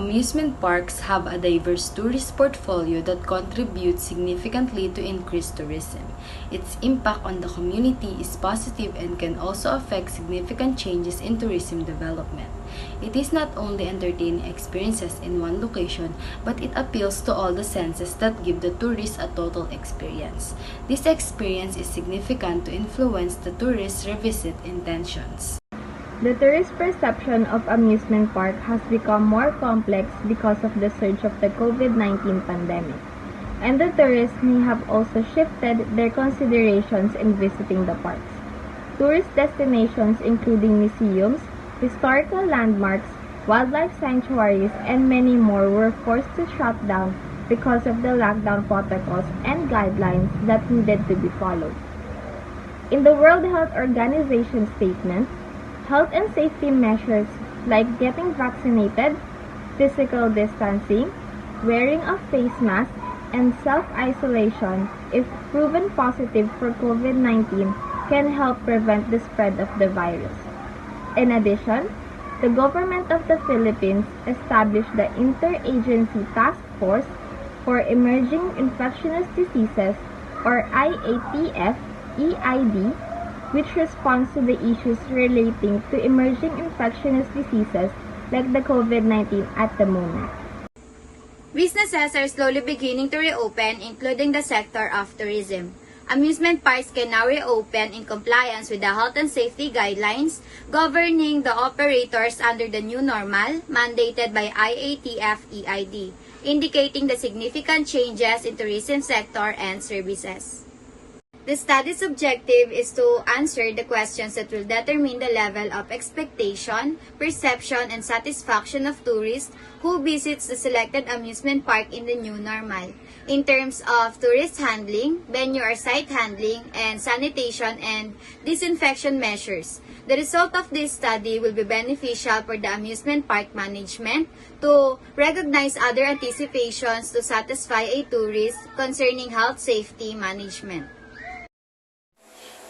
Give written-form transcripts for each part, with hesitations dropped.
Amusement parks have a diverse tourist portfolio that contributes significantly to increased tourism. Its impact on the community is positive and can also affect significant changes in tourism development. It is not only entertaining experiences in one location, but it appeals to all the senses that give the tourist a total experience. This experience is significant to influence the tourist's revisit intentions. The tourist perception of amusement park has become more complex because of the surge of the COVID-19 pandemic, and the tourists may have also shifted their considerations in visiting the parks. Tourist destinations including museums, historical landmarks, wildlife sanctuaries, and many more were forced to shut down because of the lockdown protocols and guidelines that needed to be followed. In the World Health Organization statement, health and safety measures like getting vaccinated, physical distancing, wearing a face mask, and self-isolation, if proven positive for COVID-19, can help prevent the spread of the virus. In addition, the government of the Philippines established the Interagency Task Force for Emerging Infectious Diseases, or IATF-EID, which responds to the issues relating to emerging infectious diseases like the COVID-19 at the moment. Businesses are slowly beginning to reopen, including the sector of tourism. Amusement parks can now reopen in compliance with the health and safety guidelines governing the operators under the new normal mandated by IATF-EID, indicating the significant changes in tourism sector and services. The study's objective is to answer the questions that will determine the level of expectation, perception, and satisfaction of tourists who visits the selected amusement park in the new normal, in terms of tourist handling, venue or site handling, and sanitation and disinfection measures. The result of this study will be beneficial for the amusement park management to recognize other anticipations to satisfy a tourist concerning health safety management.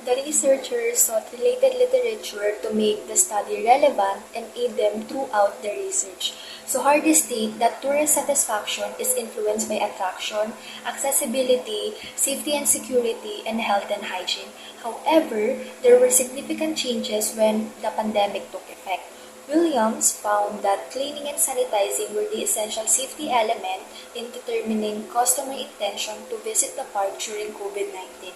The researchers sought related literature to make the study relevant and aid them throughout the research. So Hardy states that tourist satisfaction is influenced by attraction, accessibility, safety and security, and health and hygiene. However, there were significant changes when the pandemic took effect. Williams found that cleaning and sanitizing were the essential safety element in determining customer intention to visit the park during COVID-19.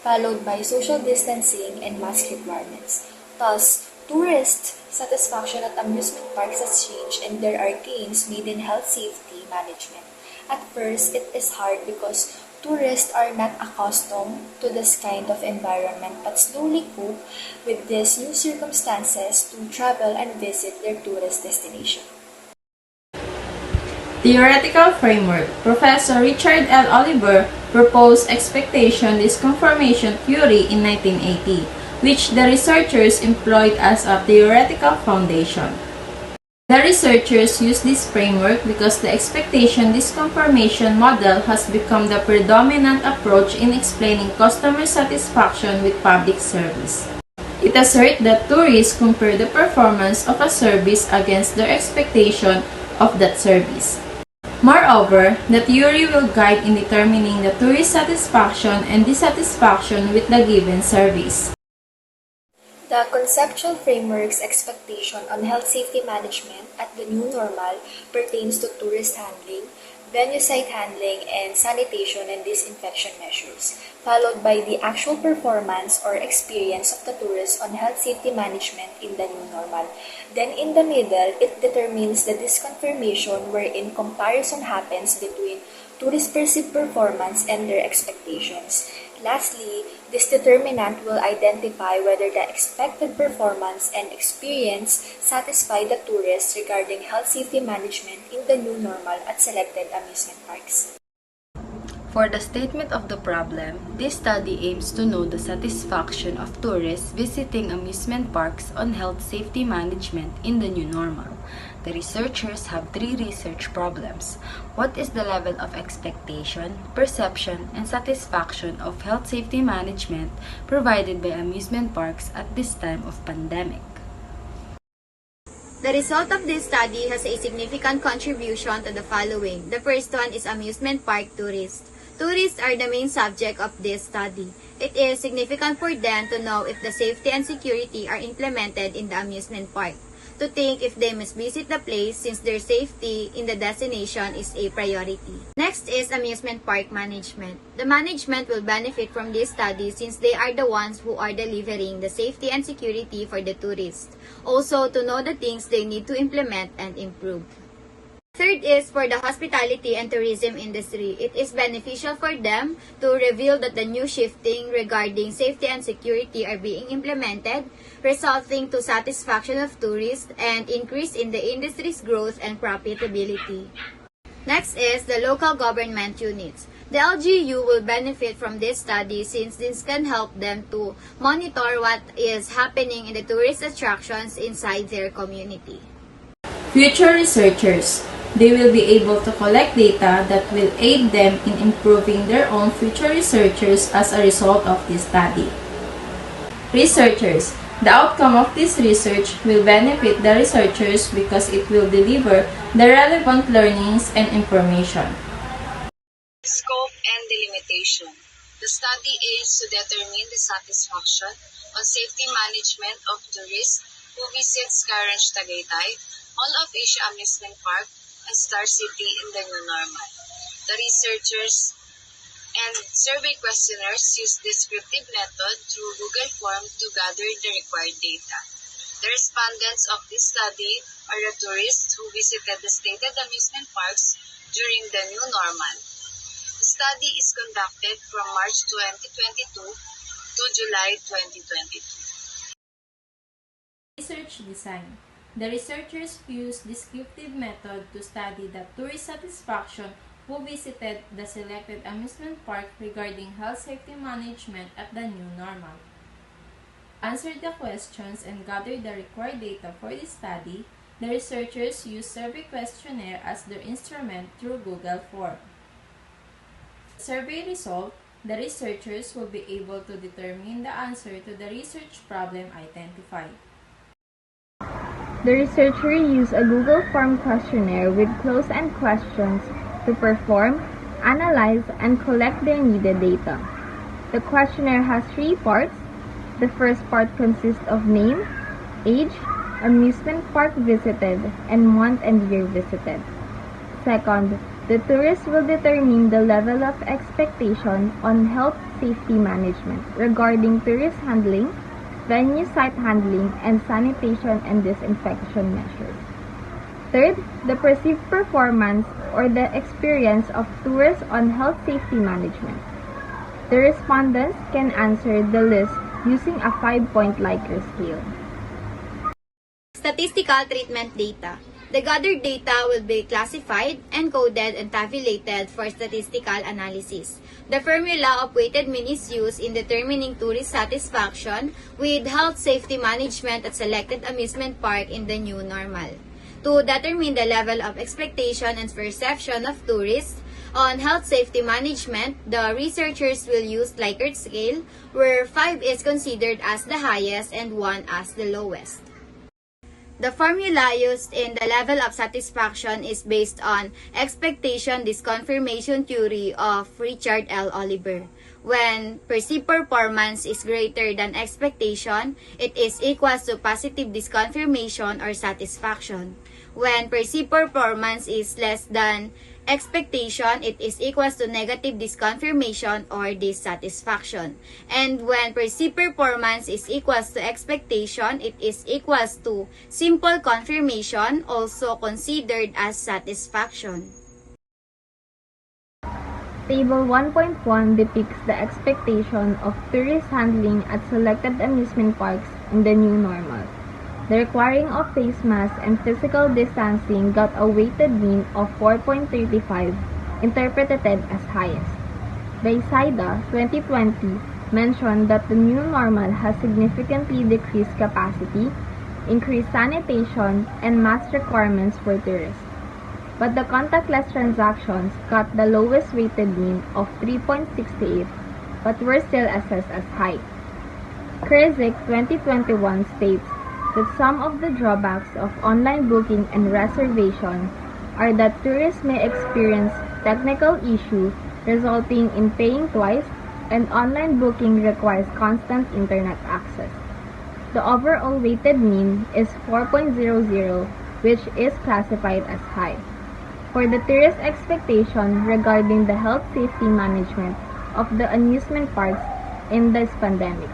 Followed by social distancing and mask requirements. Thus, tourist satisfaction at amusement parks has changed and there are gains made in health safety management. At first, it is hard because tourists are not accustomed to this kind of environment but slowly cope with these new circumstances to travel and visit their tourist destination. Theoretical framework. Professor Richard L. Oliver proposed expectation disconfirmation theory in 1980, which the researchers employed as a theoretical foundation. The researchers used this framework because the expectation disconfirmation model has become the predominant approach in explaining customer satisfaction with public service. It asserts that tourists compare the performance of a service against their expectation of that service. Moreover, the theory will guide in determining the tourist satisfaction and dissatisfaction with the given service. The conceptual framework's expectation on health safety management at the new normal pertains to tourist handling, venue site handling, and sanitation and disinfection measures, followed by the actual performance or experience of the tourist on health safety management in the new normal. Then in the middle, it determines the disconfirmation wherein comparison happens between tourist perceived performance and their expectations. Lastly, this determinant will identify whether the expected performance and experience satisfy the tourists regarding health safety management in the new normal at selected amusement parks. For the statement of the problem, this study aims to know the satisfaction of tourists visiting amusement parks on health safety management in the new normal. The researchers have three research problems. What is the level of expectation, perception, and satisfaction of health safety management provided by amusement parks at this time of pandemic? The result of this study has a significant contribution to the following. The first one is amusement park tourists. Tourists are the main subject of this study. It is significant for them to know if the safety and security are implemented in the amusement park, to think if they must visit the place since their safety in the destination is a priority. Next is amusement park management. The management will benefit from this study since they are the ones who are delivering the safety and security for the tourists. Also, to know the things they need to implement and improve. Third is for the hospitality and tourism industry. It is beneficial for them to reveal that the new shifting regarding safety and security are being implemented, resulting to satisfaction of tourists and increase in the industry's growth and profitability. Next is the local government units. The LGU will benefit from this study since this can help them to monitor what is happening in the tourist attractions inside their community. Future researchers. They will be able to collect data that will aid them in improving their own future researchers as a result of this study. Researchers. The outcome of this research will benefit the researchers because it will deliver the relevant learnings and information. Scope and delimitation. The study aims to determine the satisfaction on safety management of tourists who visit Skyranch Tagaytay, Mall of Asia Amusement Park, and Star City in the new normal. The researchers and survey questionnaires use descriptive method through Google Form to gather the required data. The respondents of this study are the tourists who visited the stated amusement parks during the new normal. The study is conducted from March 2022 to July 2022. Research design. The researchers used descriptive method to study the tourist satisfaction who visited the selected amusement park regarding health safety management at the new normal. Answered the questions and gathered the required data for the study. The researchers used survey questionnaire as their instrument through Google Form. Survey result, the researchers will be able to determine the answer to the research problem identified. The researcher used a Google Form questionnaire with close-end questions to perform, analyze, and collect their needed data. The questionnaire has 3 parts. The first part consists of name, age, amusement park visited, and month and year visited. Second, the tourist will determine the level of expectation on health safety management regarding tourist handling, venue site handling, and sanitation and disinfection measures. Third, the perceived performance or the experience of tourists on health safety management. The respondents can answer the list using a 5-point Likert scale. Statistical treatment data. The gathered data will be classified, encoded, and tabulated for statistical analysis. The formula of weighted mean is used in determining tourist satisfaction with health safety management at selected amusement park in the new normal. To determine the level of expectation and perception of tourists on health safety management, the researchers will use Likert scale, where 5 is considered as the highest and 1 as the lowest. The formula used in the level of satisfaction is based on expectation disconfirmation theory of Richard L. Oliver. When perceived performance is greater than expectation, it is equal to positive disconfirmation or satisfaction. When perceived performance is less than expectation, it is equal to negative disconfirmation or dissatisfaction. And when perceived performance is equal to expectation, it is equal to simple confirmation, also considered as satisfaction. Table 1.1 depicts the expectation of tourist handling at selected amusement parks in the new normal. The requiring of face masks and physical distancing got a weighted mean of 4.35, interpreted as highest. Baysida 2020 mentioned that the new normal has significantly decreased capacity, increased sanitation, and mask requirements for tourists. But the contactless transactions got the lowest weighted mean of 3.68, but were still assessed as high. Krzyk 2021 states, that some of the drawbacks of online booking and reservation are that tourists may experience technical issues resulting in paying twice, and online booking requires constant internet access. The overall weighted mean is 4.00, which is classified as high. For the tourist expectation regarding the health safety management of the amusement parks in this pandemic,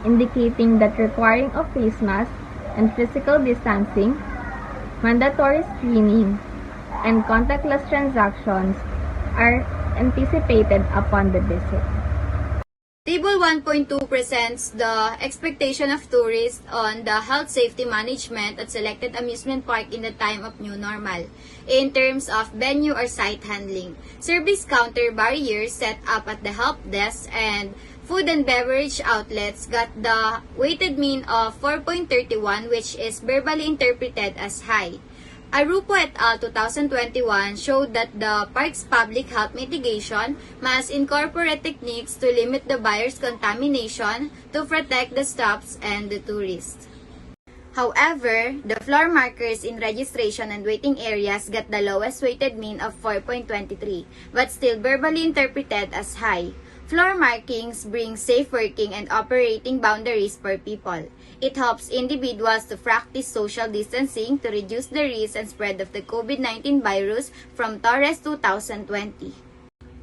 indicating that requiring of face masks and physical distancing, mandatory screening, and contactless transactions are anticipated upon the visit. Table 1.2 presents the expectation of tourists on the health safety management at selected amusement park in the time of new normal, in terms of venue or site handling, service counter barriers set up at the help desk, and food and beverage outlets got the weighted mean of 4.31, which is verbally interpreted as high. Arupo et al. 2021 showed that the park's public health mitigation must incorporate techniques to limit the virus contamination to protect the staffs and the tourists. However, the floor markers in registration and waiting areas got the lowest weighted mean of 4.23, but still verbally interpreted as high. Floor markings bring safe working and operating boundaries for people. It helps individuals to practice social distancing to reduce the risk and spread of the COVID-19 virus from Torres 2020.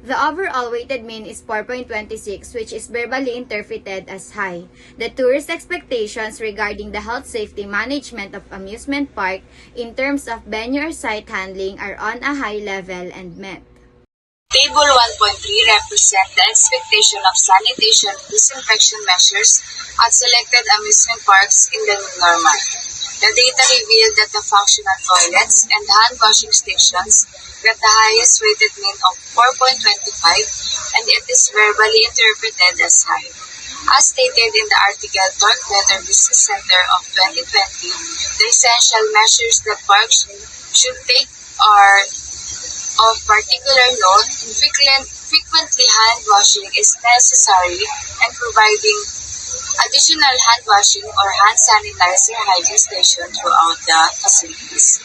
The overall weighted mean is 4.26, which is verbally interpreted as high. The tourist expectations regarding the health safety management of amusement park in terms of venue or site handling are on a high level and met. Table 1.3 represent the expectation of sanitation and disinfection measures at selected amusement parks in the new normal. The data revealed that the functional toilets and hand washing stations got the highest weighted mean of 4.25, and it is verbally interpreted as high. As stated in the article Torque Better Business Center of 2020, the essential measures that parks should take are of particular note. Frequently hand washing is necessary, and providing additional hand washing or hand sanitizer hygiene station throughout the facilities.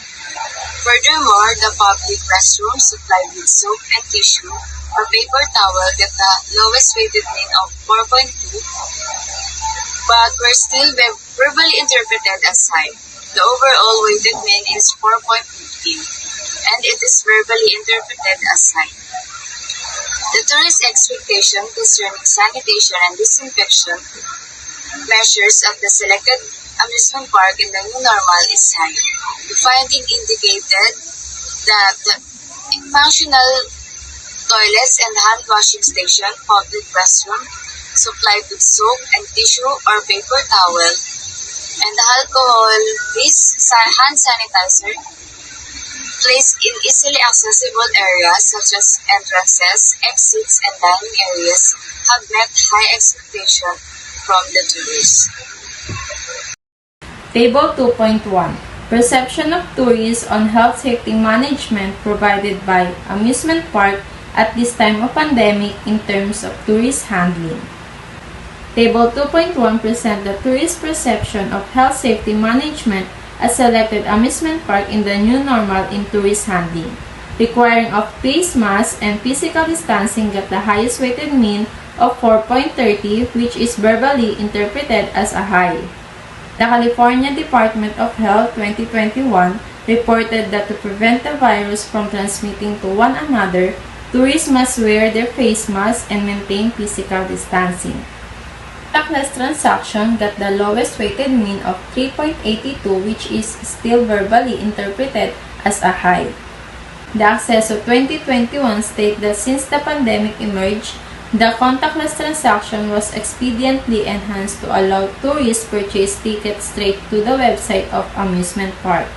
Furthermore, the public restrooms supplied with soap and tissue or paper towel get the lowest weighted mean of 4.2, but were still verbally interpreted as high. The overall weighted mean is 4.15, and it is verbally interpreted as high. The tourist expectation concerning sanitation and disinfection measures at the selected amusement park in the new normal is high. The finding indicated that the functional toilets and hand washing station, public restroom, supplied with soap and tissue or paper towel, and alcohol-based hand sanitizer placed in easily accessible areas such as entrances, exits, and dining areas have met high expectation from the tourists. Table 2.1 Perception of tourists on health safety management provided by amusement park at this time of pandemic in terms of tourist handling. Table 2.1 present the tourist perception of health safety management at selected amusement park in the new normal in tourist handling. Requiring of face masks and physical distancing got the highest weighted mean of 4.30, which is verbally interpreted as a high. The California Department of Health 2021 reported that to prevent the virus from transmitting to one another, tourists must wear their face masks and maintain physical distancing. Contactless transaction got the lowest weighted mean of 3.82, which is still verbally interpreted as a high. The Acceso 2021 state that since the pandemic emerged, the contactless transaction was expediently enhanced to allow tourists purchase tickets straight to the website of amusement park.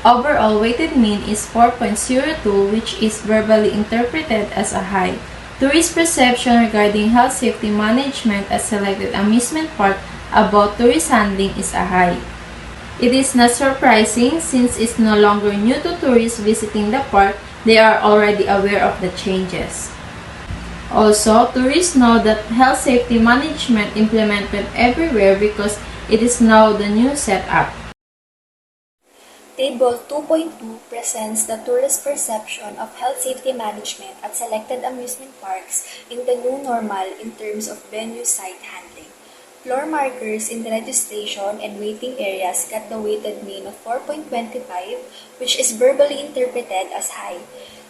Overall weighted mean is 4.02, which is verbally interpreted as a high. Tourist perception regarding health safety management at selected amusement park about tourist handling is a high. It is not surprising since it's no longer new to tourists visiting the park, they are already aware of the changes. Also, tourists know that health safety management implemented everywhere because It is now the new setup. Table 2.2 presents the tourist perception of health safety management at selected amusement parks in the new normal in terms of venue site handling. Floor markers in the registration and waiting areas got the weighted mean of 4.25, which is verbally interpreted as high.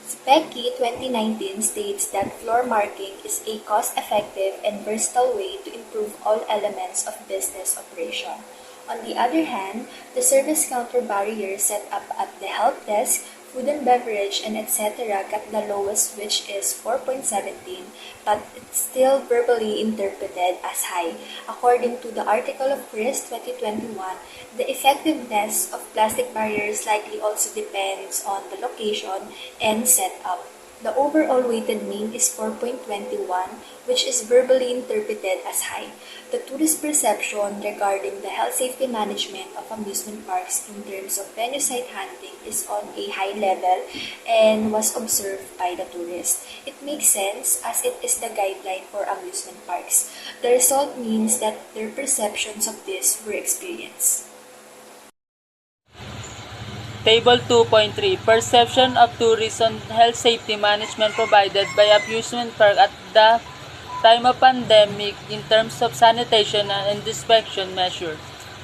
SPECI 2019 states that floor marking is a cost-effective and versatile way to improve all elements of business operation. On the other hand, the service counter barrier set up at the help desk, food and beverage, and etc. got the lowest, which is 4.17, but it's still verbally interpreted as high. According to the article of CRIS 2021, the effectiveness of plastic barriers likely also depends on the location and setup. The overall weighted mean is 4.21, which is verbally interpreted as high. The tourist perception regarding the health safety management of amusement parks in terms of venue site handling is on a high level and was observed by the tourists. It makes sense as it is the guideline for amusement parks. The result means that their perceptions of this were experienced. Table 2.3 Perception of tourists on health safety management provided by amusement park at the time of pandemic in terms of sanitation and disinfection measure.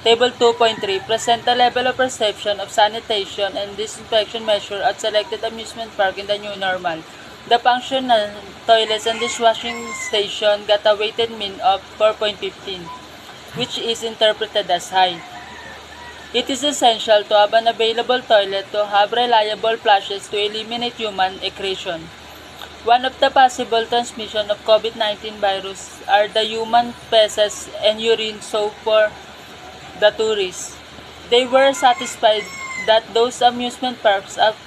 Table 2.3 Present the level of perception of sanitation and disinfection measure at selected amusement park in the new normal. The functional toilets and dishwashing station got a weighted mean of 4.15, which is interpreted as high. It is essential to have an available toilet to have reliable flushes to eliminate human excretion. One of the possible transmission of COVID-19 virus are the human feces and urine soaked for the tourists. They were satisfied that those amusement parks have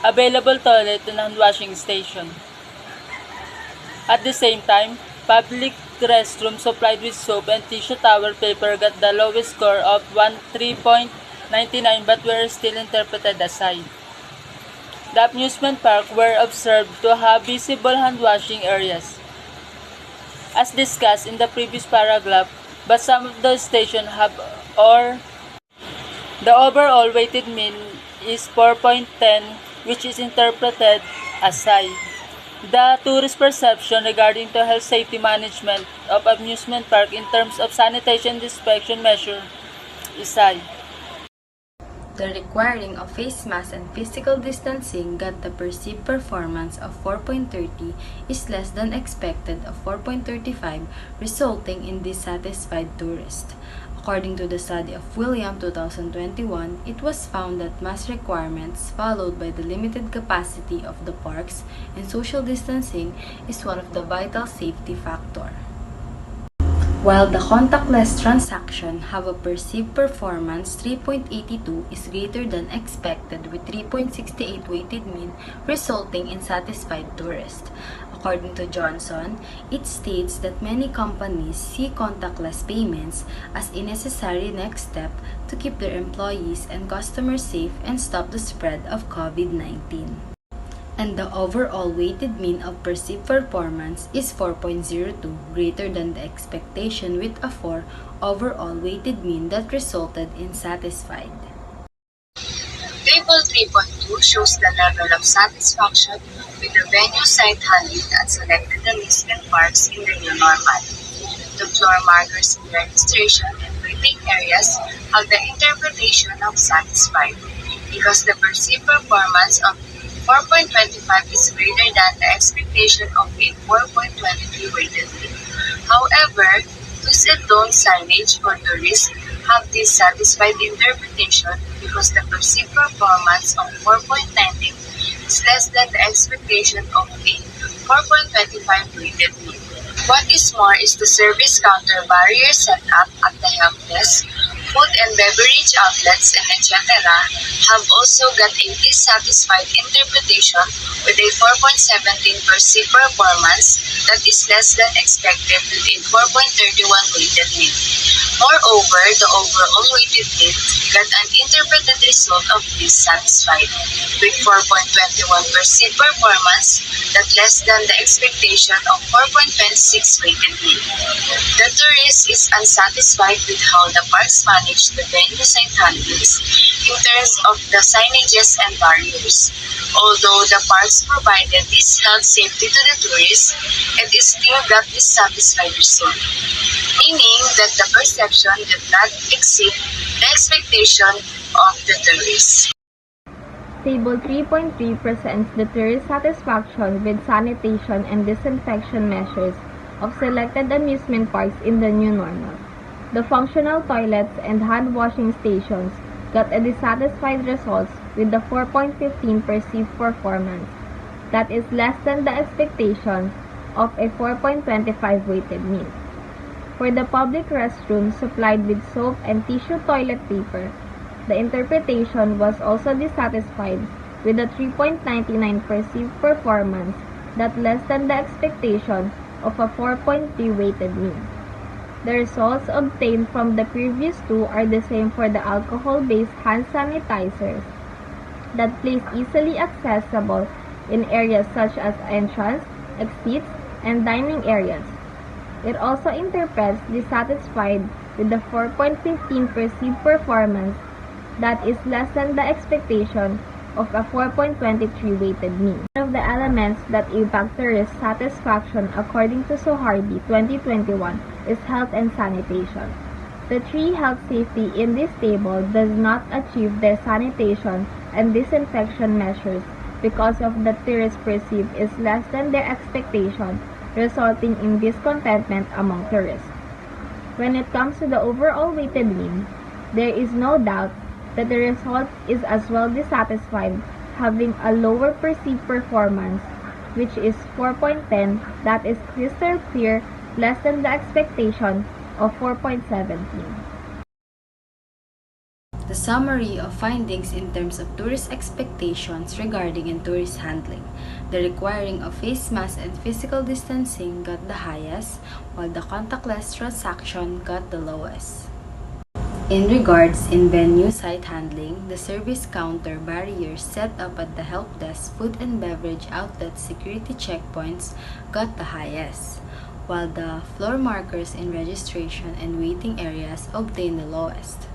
available toilet and hand washing station. At the same time, public restrooms supplied with soap and tissue towel paper got the lowest score of 3.99 but were still interpreted as high. The amusement park were observed to have visible hand washing areas, as discussed in the previous paragraph, but some of the stations have the overall weighted mean is 4.10, which is interpreted as high. The tourist perception regarding the health safety management of amusement park in terms of sanitation and disinfection measure is high. The requiring of face mask and physical distancing got the perceived performance of 4.30 is less than expected of 4.35, resulting in dissatisfied tourists. According to the study of William 2021, it was found that mask requirements followed by the limited capacity of the parks and social distancing is one of the vital safety factors. While the contactless transaction have a perceived performance 3.82 is greater than expected with 3.68 weighted mean, resulting in satisfied tourists. According to Johnson, it states that many companies see contactless payments as a necessary next step to keep their employees and customers safe and stop the spread of COVID-19. And the overall weighted mean of perceived performance is 4.02, greater than the expectation with a 4 overall weighted mean that resulted in satisfied. Table 3.2 shows the level of satisfaction with the venue site handling at selected amusement parks in the new normal. The floor markers in registration and waiting areas have the interpretation of satisfied because the perceived performance of 4.25 is greater than the expectation of a 4.23 weighted mean. However, do's and don'ts signage for tourists have dissatisfied interpretation because the perceived performance of 4.19 is less than the expectation of a 4.25 weighted mean. What is more is the service counter barrier set up at the help desk, food and beverage outlets, and etc. have also got a dissatisfied interpretation with a 4.17 perceived performance that is less than expected with a 4.31 weighted mean. Moreover, the overall weighted mean got an interpreted result of dissatisfied, with 4.21 perceived performance that less than the expectation of 4.26 rated mean. The tourist is unsatisfied with how the parks manage the venue site handlings in terms of the signages and barriers. Although the parks provided this health safety to the tourists, it is still got dissatisfied result, meaning that the perception did not exceed the expectation of the tourists. Table 3.3 presents the tourist satisfaction with sanitation and disinfection measures of selected amusement parks in the new normal. The functional toilets and hand washing stations got a dissatisfied results with the 4.15 perceived performance, that is less than the expectation of a 4.25 weighted mean. For the public restrooms supplied with soap and tissue toilet paper, the interpretation was also dissatisfied with a 3.99 perceived performance, that less than the expectation of a 4.3 weighted mean. The results obtained from the previous two are the same for the alcohol-based hand sanitizers that place easily accessible in areas such as entrance, exits, and dining areas. It also interprets dissatisfied with the 4.15 perceived performance, that is less than the expectation of a 4.23 weighted mean. One of the elements that impact tourist satisfaction according to Sohardi 2021 is health and sanitation. The three health safety in this table does not achieve their sanitation and disinfection measures because of the tourists perceive is less than their expectation, resulting in discontentment among tourists. When it comes to the overall weighted mean, there is no doubt that the result is as well dissatisfied, having a lower perceived performance, which is 4.10, that is crystal clear, less than the expectation of 4.17. The summary of findings in terms of tourist expectations regarding and tourist handling. The requiring of face masks and physical distancing got the highest, while the contactless transaction got the lowest. In regards in venue site handling, the service counter barriers set up at the help desk, food and beverage outlet security checkpoints got the highest, while the floor markers in registration and waiting areas obtained the lowest.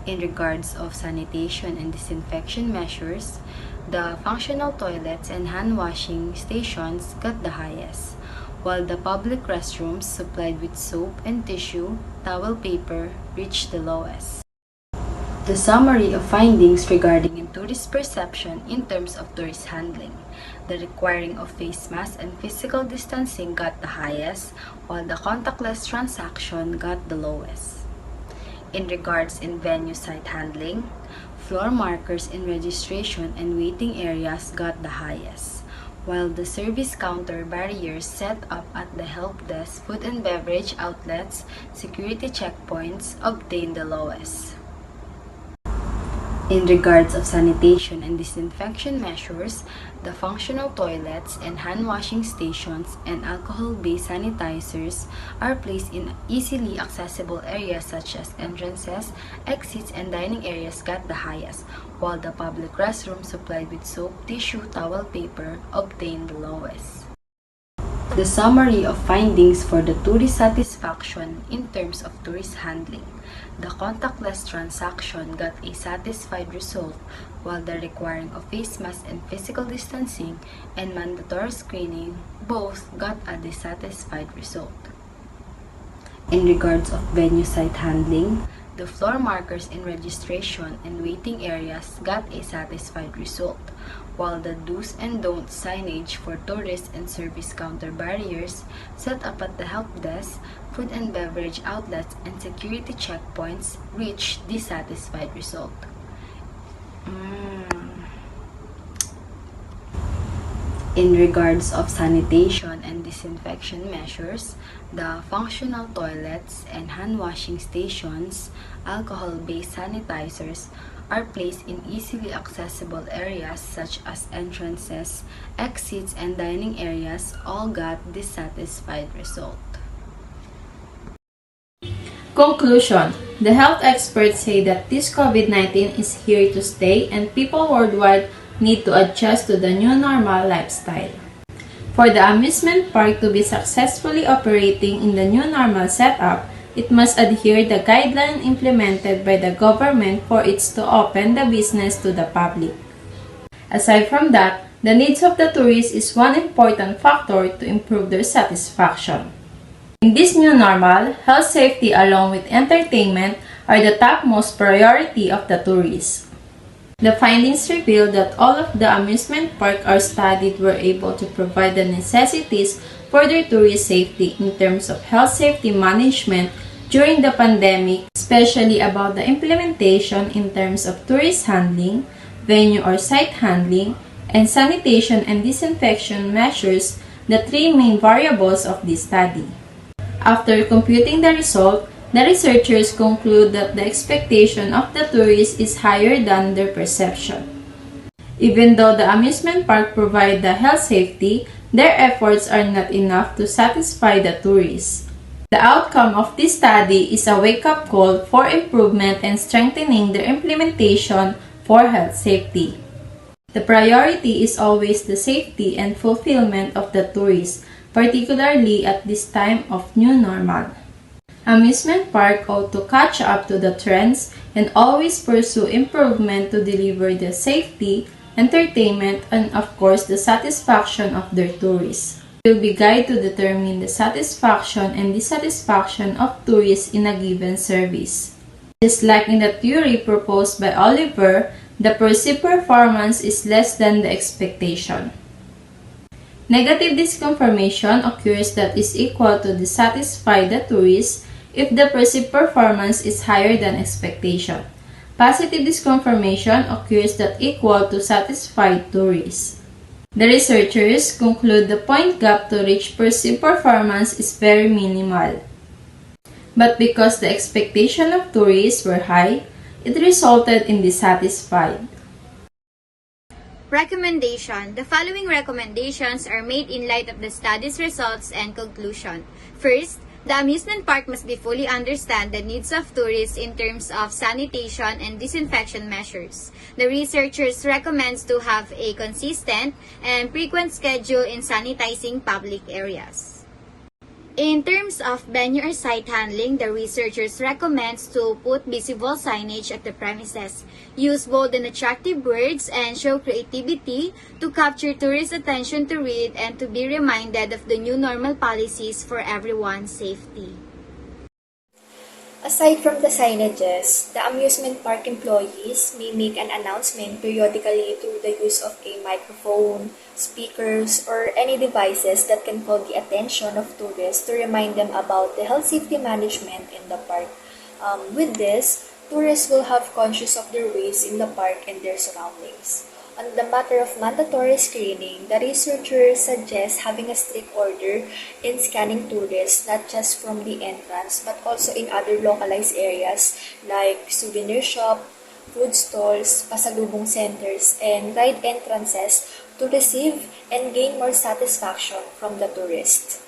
In regards of sanitation and disinfection measures, the functional toilets and hand washing stations got the highest, while the public restrooms supplied with soap and tissue, towel paper reached the lowest. The summary of findings regarding in tourist perception in terms of tourist handling. The requiring of face masks and physical distancing got the highest, while the contactless transaction got the lowest. In regards in venue site handling, floor markers in registration and waiting areas got the highest, while the service counter barriers set up at the help desk, food and beverage outlets, security checkpoints obtained the lowest. In regards of sanitation and disinfection measures, the functional toilets and hand washing stations and alcohol-based sanitizers are placed in easily accessible areas such as entrances, exits, and dining areas got the highest, while the public restroom supplied with soap, tissue, towel paper obtained the lowest. The summary of findings for the tourist satisfaction in terms of tourist handling. The contactless transaction got a satisfied result, while the requiring of face masks and physical distancing and mandatory screening both got a dissatisfied result. In regards of venue site handling, the floor markers in registration and waiting areas got a satisfied result, while the do's and don'ts signage for tourists and service counter barriers set up at the help desk, food and beverage outlets, and security checkpoints reached dissatisfied result. In regards of sanitation and disinfection measures, the functional toilets and hand washing stations, alcohol-based sanitizers are placed in easily accessible areas such as entrances, exits, and dining areas all got dissatisfied result. Conclusion. The health experts say that this COVID-19 is here to stay and people worldwide need to adjust to the new normal lifestyle. For the amusement park to be successfully operating in the new normal setup, it must adhere the guideline implemented by the government for it to open the business to the public. Aside from that, the needs of the tourists is one important factor to improve their satisfaction. In this new normal, health safety along with entertainment are the topmost priority of the tourists. The findings reveal that all of the amusement parks are studied were able to provide the necessities for their tourist safety in terms of health safety management during the pandemic, especially about the implementation in terms of tourist handling, venue or site handling, and sanitation and disinfection measures, the three main variables of this study. After computing the result, the researchers conclude that the expectation of the tourists is higher than their perception. Even though the amusement park provide the health safety, their efforts are not enough to satisfy the tourists. The outcome of this study is a wake-up call for improvement and strengthening their implementation for health safety. The priority is always the safety and fulfillment of the tourists, particularly at this time of new normal. Amusement park ought to catch up to the trends and always pursue improvement to deliver the safety, entertainment, and of course the satisfaction of their tourists. It will be guide to determine the satisfaction and dissatisfaction of tourists in a given service. Just like in the theory proposed by Oliver, the perceived performance is less than the expectation. Negative disconfirmation occurs that is equal to dissatisfy the tourist if the perceived performance is higher than expectation. Positive disconfirmation occurs that equal to satisfied tourists. The researchers conclude the point gap to reach perceived performance is very minimal. But because the expectation of tourists were high, it resulted in dissatisfied. Recommendation. The following recommendations are made in light of the study's results and conclusion. First, the amusement park must be fully understand the needs of tourists in terms of sanitation and disinfection measures. The researchers recommend to have a consistent and frequent schedule in sanitizing public areas. In terms of venue or site handling, the researchers recommend to put visible signage at the premises, use bold and attractive words, and show creativity to capture tourists' attention to read and to be reminded of the new normal policies for everyone's safety. Aside from the signages, the amusement park employees may make an announcement periodically through the use of a microphone, speakers, or any devices that can call the attention of tourists to remind them about the health safety management in the park. With this, tourists will have conscious of their ways in the park and their surroundings. On the matter of mandatory screening, the researchers suggest having a strict order in scanning tourists not just from the entrance but also in other localized areas like souvenir shop, food stalls, pasalubong centers, and ride entrances to receive and gain more satisfaction from the tourists.